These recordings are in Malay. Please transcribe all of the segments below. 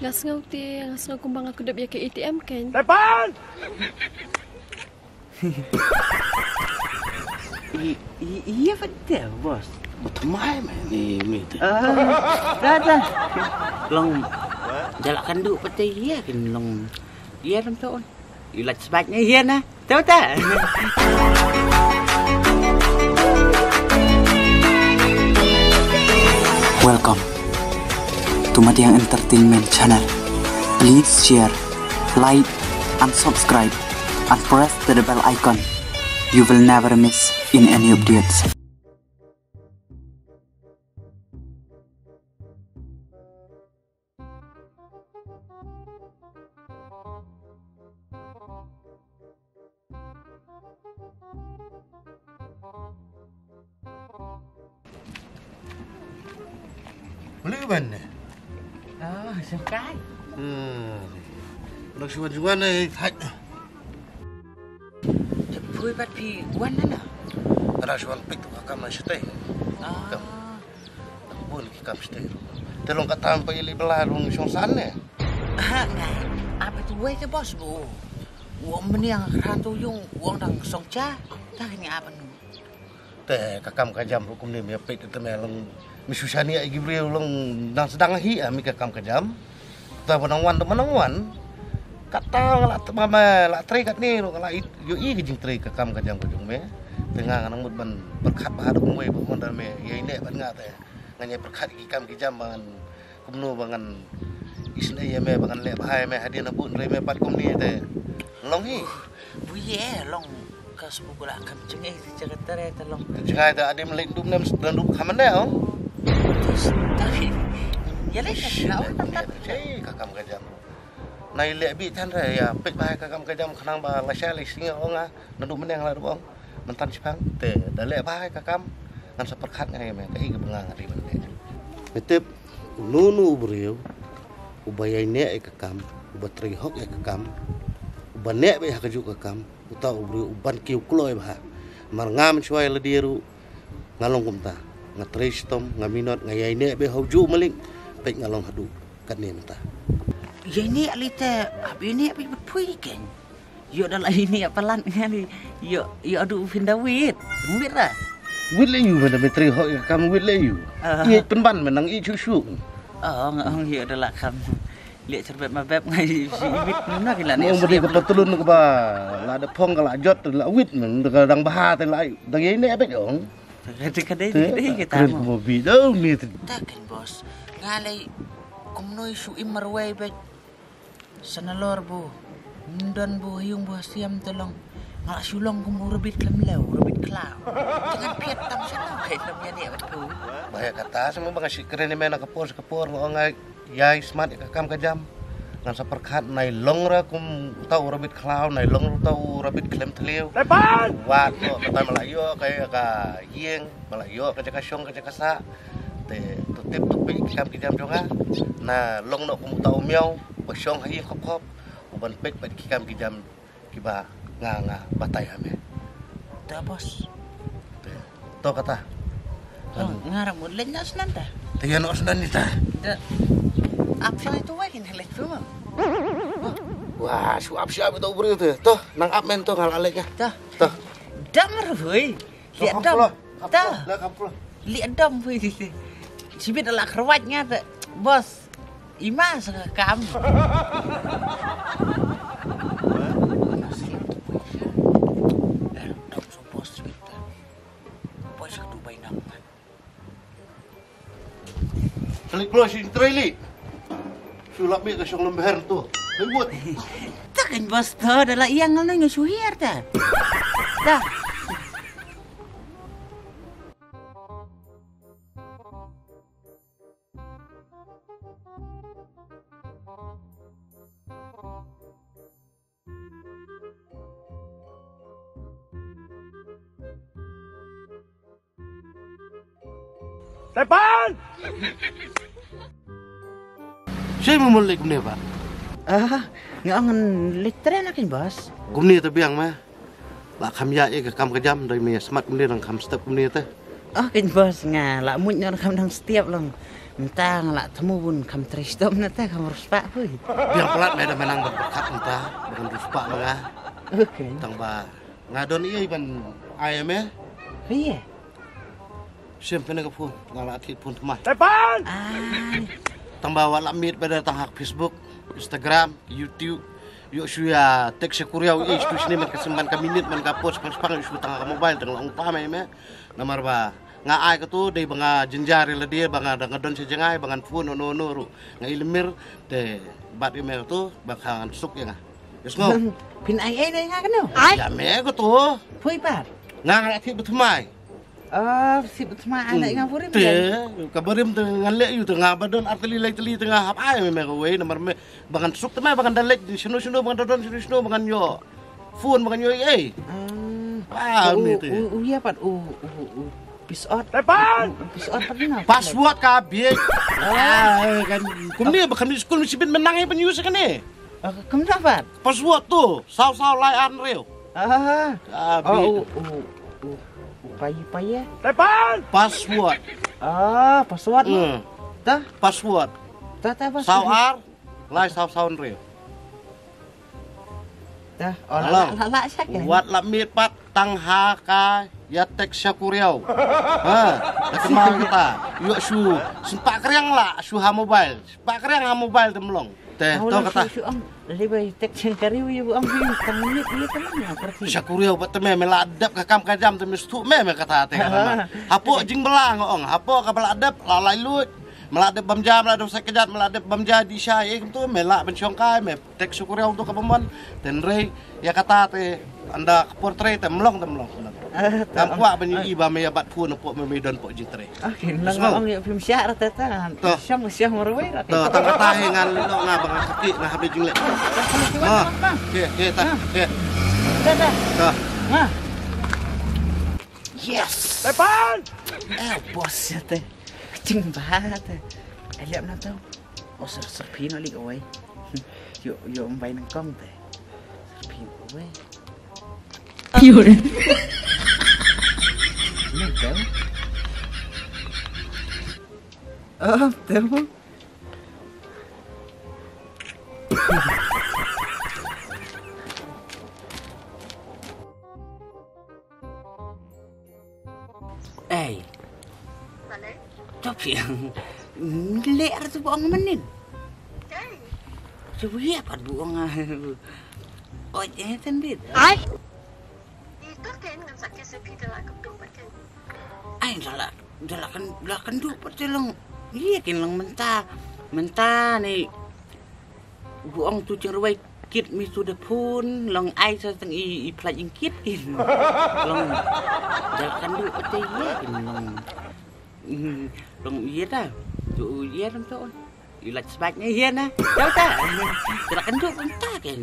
ngas ngau kumbang aku dah biar ke ATM kan. Depan! Iya betul bos. Betamai ni tu. Dah. Long jalakan duk peti iya kan long. Iya kan tuan. Ilat sebaiknya iya nah. Tahu tak? Welcome to Matiang Entertainment Channel. Please share, like, and subscribe, and press the bell icon. You will never miss in any updates. Boleh ke mana? Sekai. Nak suan-suan ni haj. Pui bat pi wan lah. Ada suan pik tu kakam nak stay. Kam. Boleh kakam stay. Telong kata sampai ili belah rong songsan ni. Ngai. Apa tu wei ke bos bu? Wong meniang rantu yung wong dang songcha. Tak ni apa nu? Teh kakam kajam hukum ni me pik tu me long misusani ai gibril long dang sedang hi mi kakam kajam. Ta menangwan tu menangwan. Kata la mama la tri kat ni la yo i ke jing tri kakam kajam ko jung me. Tengah nang mut ban berkat bah dong we bon dan me ye ne ban ngat teh. Nganye berkat ki kam ki jam ban kumno bangan isne ye me bangan le bahai me hadin abun re me pat kum ni teh. Long hi. Bu ye long ka sebuku la kam cengeh jaga tare ta long. Jangan ada adim lek dum nem dan dum kaman deh oh. Tapi ya le ka Cai kakam kajam. Nai lek bi tan re ya pek bahai kakam kajam khanang ba la sha le singa onga nandu meneng la bong. Mentan sipang te da lek bahai kakam ngan seperkat ngai me kai ke bengang ri ban le. Betep nunu brio ubaya ne kakam ubatri hok kakam ubanek be hakaju kakam utau brio uban kiu kloi bah. Marngam chuai le diru ngalong kumta ngatristom ngaminot ngayai ne be hoju maling pek ngalong hadu kat ni menta. Ya ini alita abi ni abi pui kan. Yo dalam ini apalan ngani. Yo adu findawit. Mira. Wit le yu mana metri ho kam wit le yu. Ye penban menang i chusu. Ngong yo dalam kam. Lihat cerbet mabab ngai si wit mana kila ni. Ngong beri kepetulun ke ba. La ada pong kala jot la wit men dang baha te lai. Dang ye ne abek dong. Kadai kita. Keren ko bi dong ni. Takkan bos. Ngalai kumnoi su imarway bet. Sanalor bu. Mundan bu hiung bu siam tolong. Ngalak sulong kumu rebit kemlau, rebit kelau. Jangan piat tam sana kai namnya ni betul. Bahaya kata semua bang si keren ni mena kepor ngai yai smart kakam kajam. Ngan saperkat nai long ra kum tau rebit kelau, nai long tau rebit klem teliu. Depan! Wat tu kata Melayu kayak ka hieng, Melayu ka syong ka sa. Te tutip tupi kakam kajam jonga. Na long nak kum tau miau, syong hieng kop. Uban pek pat kakam kajam kiba nga batai ame. Dah bos. To kata. Ngarang mulen nas nanda. Tiyan os nan nita. Apa itu wakin helek semua. Wah, suap siap itu beri tu. Toh, nang up men tu ngal aleknya. Toh. Dam roi. Lihat dam. Dah. Lihat dam roi. Sibit adalah kerwatnya tu. Bos. Ima sekam. Kali keluar si trailik. Sulap mi ke syong lembahan tu. Lewat. Takkan bos tu adalah yang ngalai ngasuhir dah. Dah. Depan! Saya memulai kumni pak. Ngangan literan akin bos. Kumni tu biang mah. Lak kam ya ke kam kejam dari me smart kumni rang kam step kumni tu. Kin bos nga la mun nyor kam dang setiap long. Mentang lah temu pun kam tristom nata kam ruspak hui. Biang pelat meda menang berkat entah dengan ruspak lah. Oke. Tang ba ngadon iya iban ayam Iya. Siapa nak pun ngalak atit pun temai. Depan! Ai. Tang ba wala mit pada tang hak Facebook, Instagram, YouTube. Yuk suya tek sekuriau iya itu sini man kesemban ka minit man ka post pang isu tang mobile tang lang pa me namar ba nga ai ka tu dei banga jenjari la dia banga da ngadon se jengai bangan phone no ru nga ilmir de bat email tu bakan suk ya nga yes ngo Pin ai dai nga kano. ya me ko tu Pui par. nga nga thi betumai Si betma anak nga purim. te kabarim te ngale yu te nga badon arteli lai teli tengah hap ai me ko we namar me bangan suk temai bangan dalek sino bangan dodon sino bangan yo phone bangan yo ni te Iya pat. Pisot. Depan! Pisot pat nga. password kabeh kan kumni bakan di school mesti menang e penyus kan ni Kamu dapat? password tu saw layan reu kabeh Upaya. Depan! password Password. Dah. password Dah password. saw lai saw reu Dah. Alang. La sakit. Wat la mit pat tang ha ka ya tek syakuriau. Kemang kita. Yuk su sempak kriang la su ha mobile. Sempak kriang ha mobile temlong. Teh to kata. Dari bayi tek cengkari wi bu ambil tangnit iya teman ya berarti. Syakuriau bat teme meladap ka kam ka jam teme stu me kata teh. Hapo jing belang ong. Hapo ka beladap lalai lut. Meladap bamja meladap sekejat meladap bamja di syai itu melak bencongkai me tek syakuriau untuk kepemon dan rei ya kata teh anda portrait temlong. Kam kuat banyak iba me bat pun pok me don pok jitre. Oke, nang ya film syarat tata. Syam marwe ra. Tuh tang kata hengan lo ngabang kaki nah habis jingle. Ke ta. Dah. Tuh. Yes. Depan! Bos ya teh. Cing banget teh. Lihat na tahu. Serpin ali oi. Yo mbay nang kong teh. Serpin oi. Yun. Tahu? Tahu. Tapi yang leer tu buang menin. Coba lihat pat buang oh tembit. Ai. Itu kan dengan sakit sepi dalam kedua kan. Ai dah kan duk pat lang. Iya kan lang mentah ni. Buang tu cerewai kit mi sudah pun lang ai sa tang i play in kit kin. Lang dah kan duk pat iya kan lang. Long iya dah. Tu iya ram tu. Ilat sebabnya iya nah. Tahu tak? Tidak kenduk pun tak kan.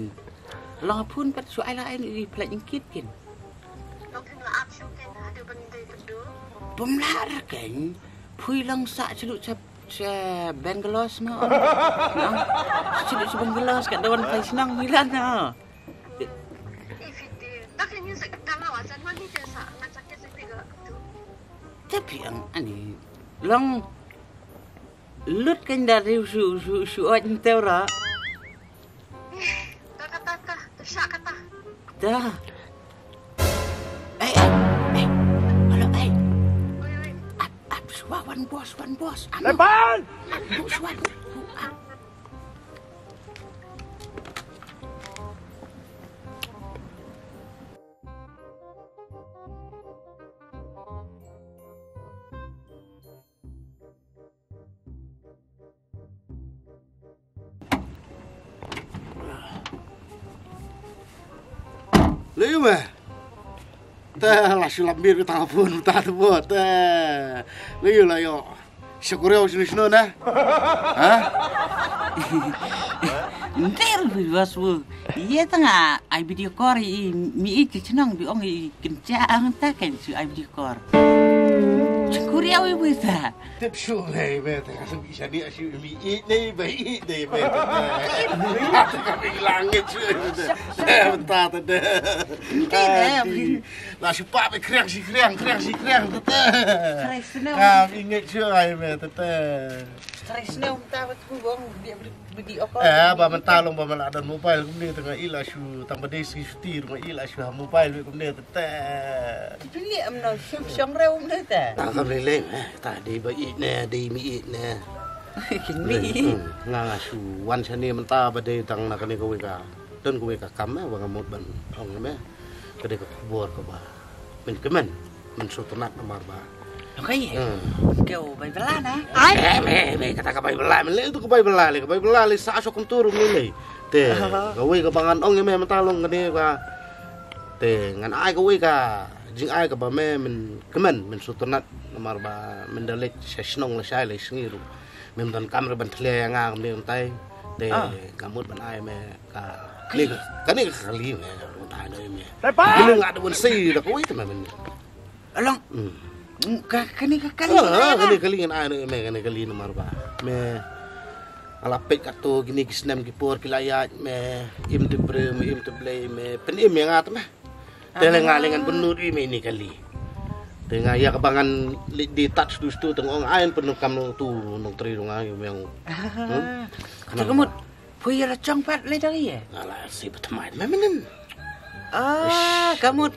Long pun pat soal lain di pelajengkit kan. Long kan lah action kan ada benda kedua. Pemlar kan. Pui lang sak celuk sa Banglos mah. Celuk sa Banglos kat dawan pai senang hilang nah. Video. Tak kan yang kalau wajan mana dia sa dengan sakit sepi dalam kedua. Tapi ang ani long lut kan dari su orang tera. Tak tersyak kata. Dah. Halo Oi. suah one boss. Depan! Suah. Lima. Teh lah sulap bir ke telepon tak tu buat teh. Lagi lah yo. Syukur sini nah. Ntar bos bu. Iya tengah ai video call mi itu senang bi ong kencang tak kan su ai video call. Cengkuri awi bisa. Tiếp xuống này về thì nó bị sản địa chịu bị ít đi bấy ít đi về thì mình làng nghe chuyện ta là chụp ba bị kheng xì kheng nghe chưa ai về Stres na ta betul bang dia bedi apa. ba mình ta long ba mình ada mobile cũng đi từ ngày ila chu tăng bên đây xì ti rồi ila chu mobile cũng đi Pilih amno syong reu nữa ta. ta không lên ta đi bấy ít nè đi mỹ ít nè Kini. nga su wan chane man ta ba de tang na kani ko ka don ko ka kam ba nga mot ban ong me ka de ko bor ko ba men kemen men su tonak mar ba Okey. Kau bay bela na. me kata ka bay bela men le tu ko bay bela le sa so kum turun ni le te ka we ka bangan ong me man ta long kani ka te ngan ai ko we ka jing ai ka ba me men kemen men su tonak mar ba men dalek sesnong la sai le singiru mình còn camera bắn thề ngang mình tay để cả một bàn ai mà cả cái này khá lý này một hai nơi mà cái lưng ngã được buồn xì là có ít mà mình Along. Cái này cái lý ai nữa mẹ cái này cái lý nó mà ba mẹ alapet kato gini kisnam kipor kilayat mẹ im de bre mẹ im de play mẹ pen im yang ngat mah để ngalengan benur ini kali dengan ya kebangan di touch tu tengok ain penuh kamu tu nong tri dong ayo yang kamu punya racang pat le dari ya alah si berteman memang kamu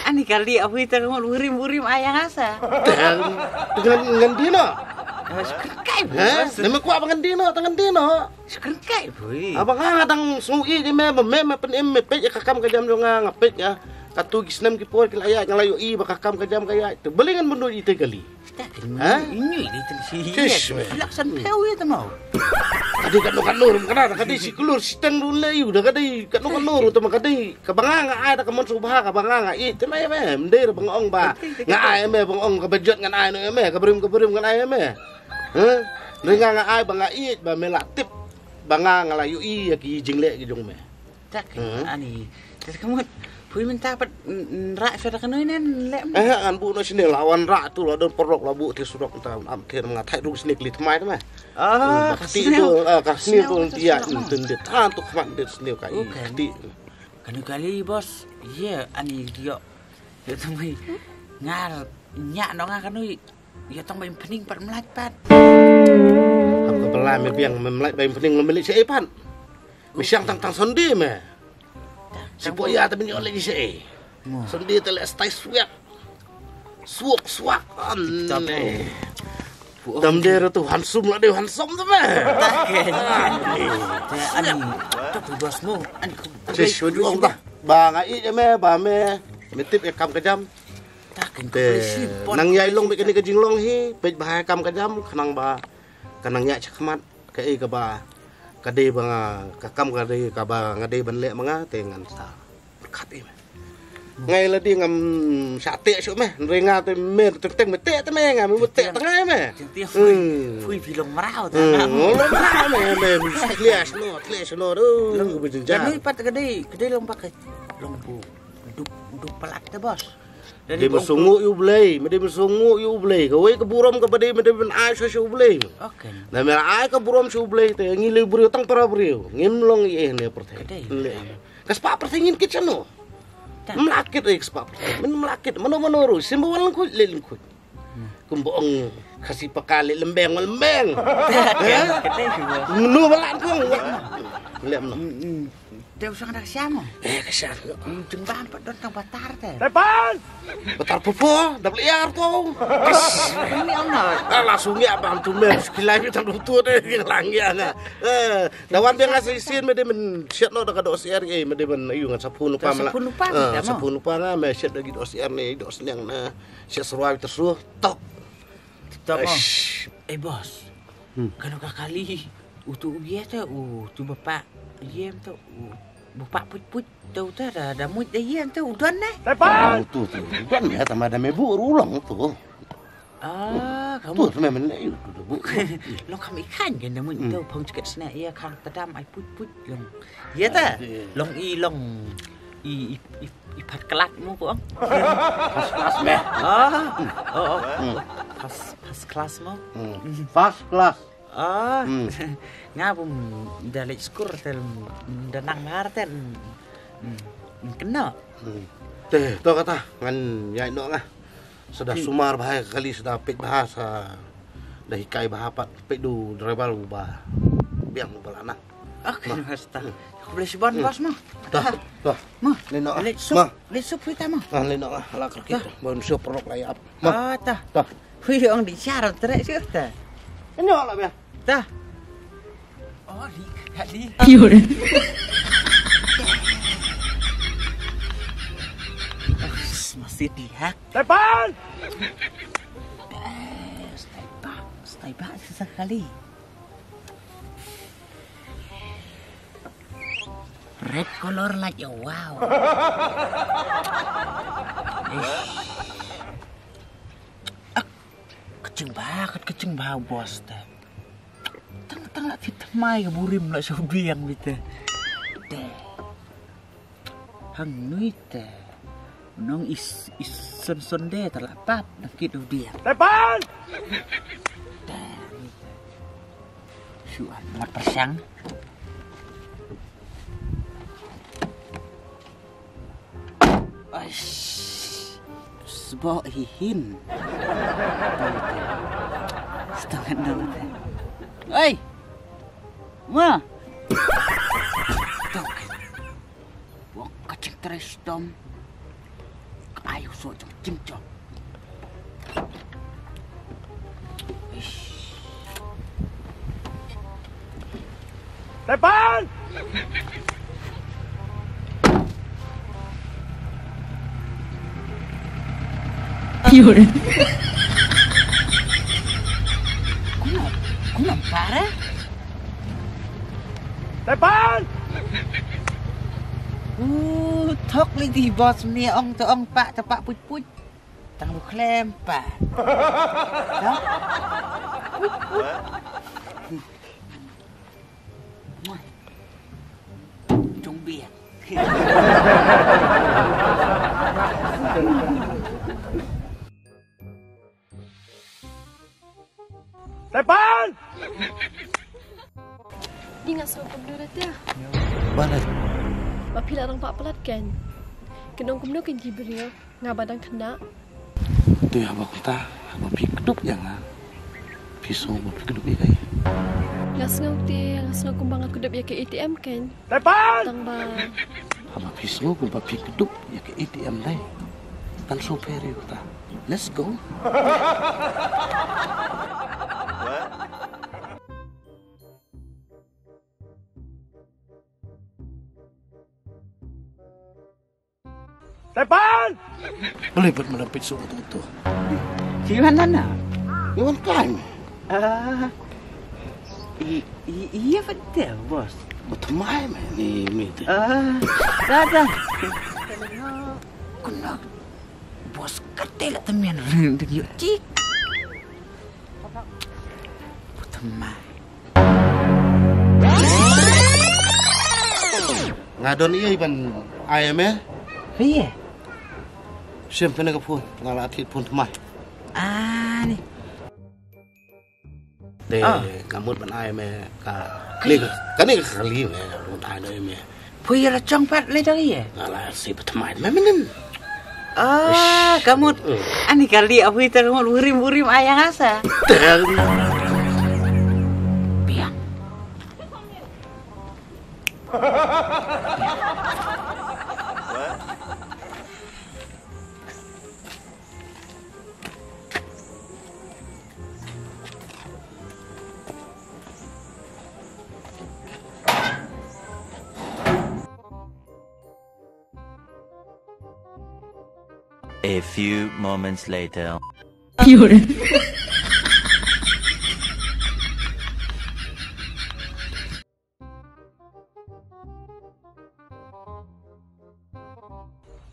ani kali aku itu kamu burim ayang asa dengan dino Sekerkai nama kuat dengan dino tangan dino Sekerkai boy abang ngadang sui di me pen em me pej kakam kajam dong ngapej ya katu gisnam kipor kilaya ngalayo i bakakam kajam kaya tu belingan mundur ite kali ini tensi laksan peu itu mau kadi kan nur kana kadi si kulur sitang dulay udah kadi kan nur tu kadi kabanganga ada kamon subha kabanganga i temay me mder bangong ba nga ay me bangong kabajot ngan ay no me kabrim ngan ay me nga ay banga i ba melatip banga ngalayo i ki jingle ki jong me tak ani kamu Pui minta pat rak sudah kena ini lem. An bu no sini lawan rak tu lah don porok lah bu ti surok ta am thir nga thai ru sini kli thmai ta ma. Bakti tu kasni tu dia tun de tan tu khman de sini kai. Di. Kanu kali bos. Ye ani dia. Ya tamai ngar nyak no ngar kanu ya tamai pening pat melat pat. Am ka belai me biang me melat bai pening lo milik sei pan. Misyang tang sondi me. Sipo ya tapi ni oleh di sini. Sendi telek stay swak dam der tu hansum lah deh hansum tu meh. Ani tu bosmu ani Cis juang dah. Bang ai je meh ba meh metip kam kejam. Nang yai long be kene kejing long hi pej bahai kam kejam kanang ba kanang nya chakmat ke ka ba kade banga kakam kade ka ba ngade ban le manga tengan sa berkat im ngai la di ngam sate su meh renga te me teng me te me ngam me te tengah me fui filong marau ta me klias no do jadi pat kade long pakai long bu duk pelat te bos Dia bersungu you blay, dia bersungu you blay. Kau ke buram ke pada dia ben ai so blay. Okey. Nah mel ai ke buram so blay te ngile brio tang para brio. Ngimlong ye ne perthe. Kas pa perthingin kitchen no. Melakit ek spa. Men melakit mano simbawan ku lelin ku. Kumboong kasih pakali lembeng. Nu balan ku. Lem no. Dia usah ada siapa? Kasihan. Jeng bampat don tang batar teh. Depan! Batar popo, dah liar tu. Ini ono. Langsung ya bang tu mer sekilai kita tu deh langya na. Dawan dia ngasih sin me de men siat no dekat OCR me de ben ayu ngan sapun upa mala. Sapun upa nga me siat lagi OCR ni dos yang na siat seruai tersuh tok. Tok. Bos. Kalau kali utu biasa tu bapak Yem tu bupak put tu ada mut dia tu udan nah. Depan! Tu udan ya sama ada mebu ulang tu. Kamu tu memang itu tu bu. Lo kami ikan kan mut tu pong cekat snack ia kang tadam ai put long. Ya ta? Long ipat kelatmu po. Kelas meh. Pas kelasmu. First class. Nga po dali skur tel danang ngarten. Kena. Teh, to kata ngan yai no ngah. Sudah sumar bahaya kali sudah pek bahasa. Dah hikai bahapat pek du drebal ubah. Biang ubah anak. Oke, basta. Boleh sibon bos mah. Dah. Mah, Leno. Let sup kita mah. Leno ala kita. Bon siap perok layap. Tah. Tah. Hui orang di syarat terek sih tah. Enyo lah biar. Tah. Oh, di. Masih dihak. Depan! Stay back sesekali. Red color like ya, wow. Kecing banget bos teh. Tang lah kita mai ke burim lah sobiang gitu. Teh. Hang nui teh. Nong is son deh terlapat nak kidu dia. Depan! Teh. Syuan mat persang. Sebab hihin. Setengah nama teh. Oi, ma. Wong kacing teres dom. Ayo so cincong. Depan! Kuna para? Depan! Thok lagi bos ni ong tu ong pak tepak puj. Tang lu klem pak. Trung biếc. Depan! Ingat soal kumnur dia. Balik. Mapila orang pak pelat kan. Kenong kumnur kan jibril. Ngabadang kena. Tu ya abang kita. Abang pi kedup yang pisau abang pi kedup ikai. Ngas ngau kumbang aku dap ya ke ATM kan. Depan! Tang ba. Abang pisau abang pi kedup ya ke ATM dai. Tan superi kita. Let's go. Depan! Boleh buat melempit suku itu. Gimana nak? Iwan kain. Iya betul bos. Betul mai ni tu. Dah. Kena bos ketel temen dengan cik. Betul mai. Ngadon iya iban ayam eh. Iya. Siapa nak pun ngalah atit pun temai. Ni. Deh, kamu ban ayam eh ni kan ni kali ni rut ayam eh. Puy lah congpat le dari ya. Ngalah si temai memang. Kamu ani kali apa itu kamu urim ayang asa. Biang. A few moments later.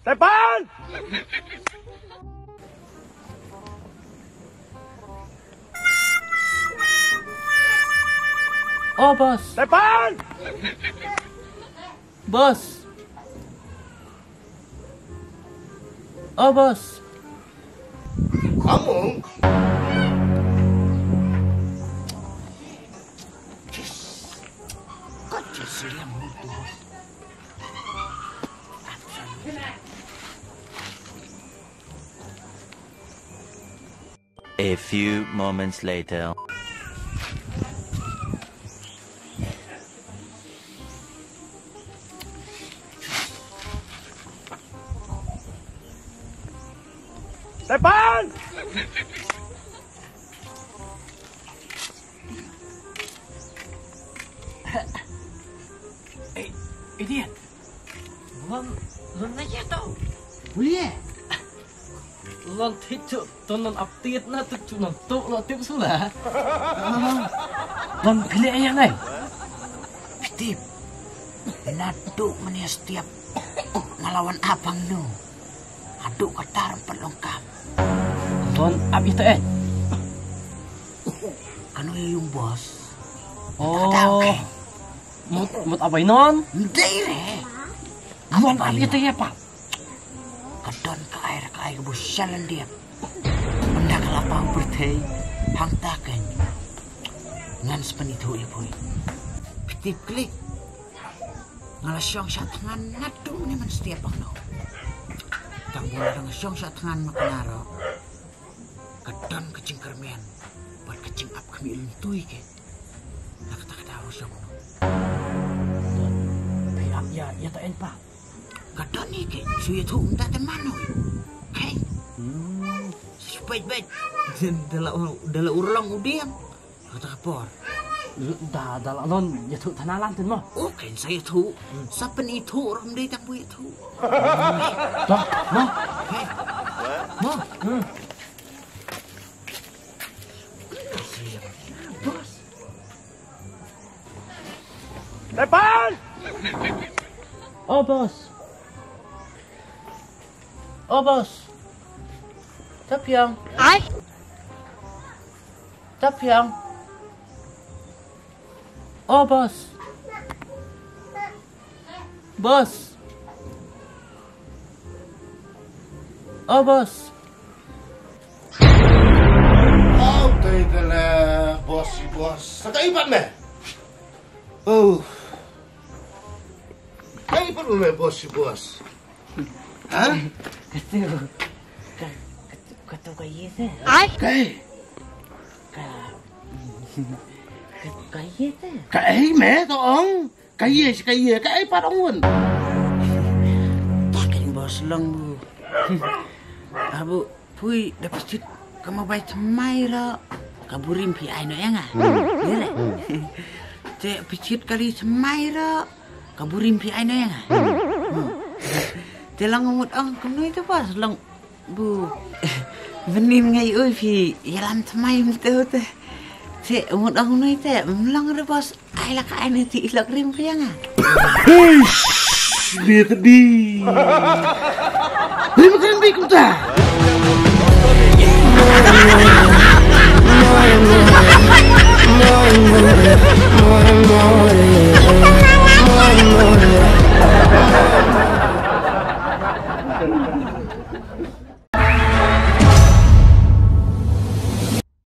Depan! Oh bos. Depan! Bos. Oh, bos. Kamu? Kacau seliam itu. A few moments later. Depan! Idiot. Lon aja tau. Boleh. Lon thích tuần ấp tiết na tự chủ nó tụ lo tiếp xuống là Lon pilih yang này. Steve. Nadu meni setiap ngelawan abang lu. Aduk katar pelengkap. Lon ap itu Kanu yung bos. Oh. Mut apa inon? Hindi re. Lon ap itu ya pak. Kadon ke air busyalan dia. Benda kelapang bertay hangtakan. Ngan sepenitu ibu. Steve klik. Ngalasyong sa tangan nadu naman setiap bang no. Tanggulah dengan syong sa tangan makanaro. Kadon kecing kermian. Buat kecing ap kami ilintui ke. Nakata-kata syong no. Pihak ya tak pak. Kadon ni ke. Suya tu tak teman no. Okay. Baik. Dalam ulang udiam. Kata kapor. Dah lon ya tu tanalan tu mah. Okay, saya tu. Siapa ni tu orang dia tak boleh tu. Dah, mah. Mah. Bos! Depan! Oh bos. Oh bos. Tapiang. Tapiang. Oh bos. Bos. Oh bos. Oh, itulah bos. Sakay ipan me. Oh. Kay ipan me bos. Hah? Kata kaya tu. Kay. Kaya tu. Kay me toong. Kay ipan ongun. Takin bos lang bu. Abu pui dapat sit kamu baik semai lah. Kaburin pi ai no yang ah. Iya. Cek picit kali semai lah. Kaburin pi ai no yang ah. Telang ngomot ang kamu itu pas lang bu. Benin ngai oi pi yalam semai betul tu. Cek ngomot ang no itu melang re bos. Ai lah kai nanti ilak rim pi yang ah. Dia tadi. Ini bukan bikin dah. No,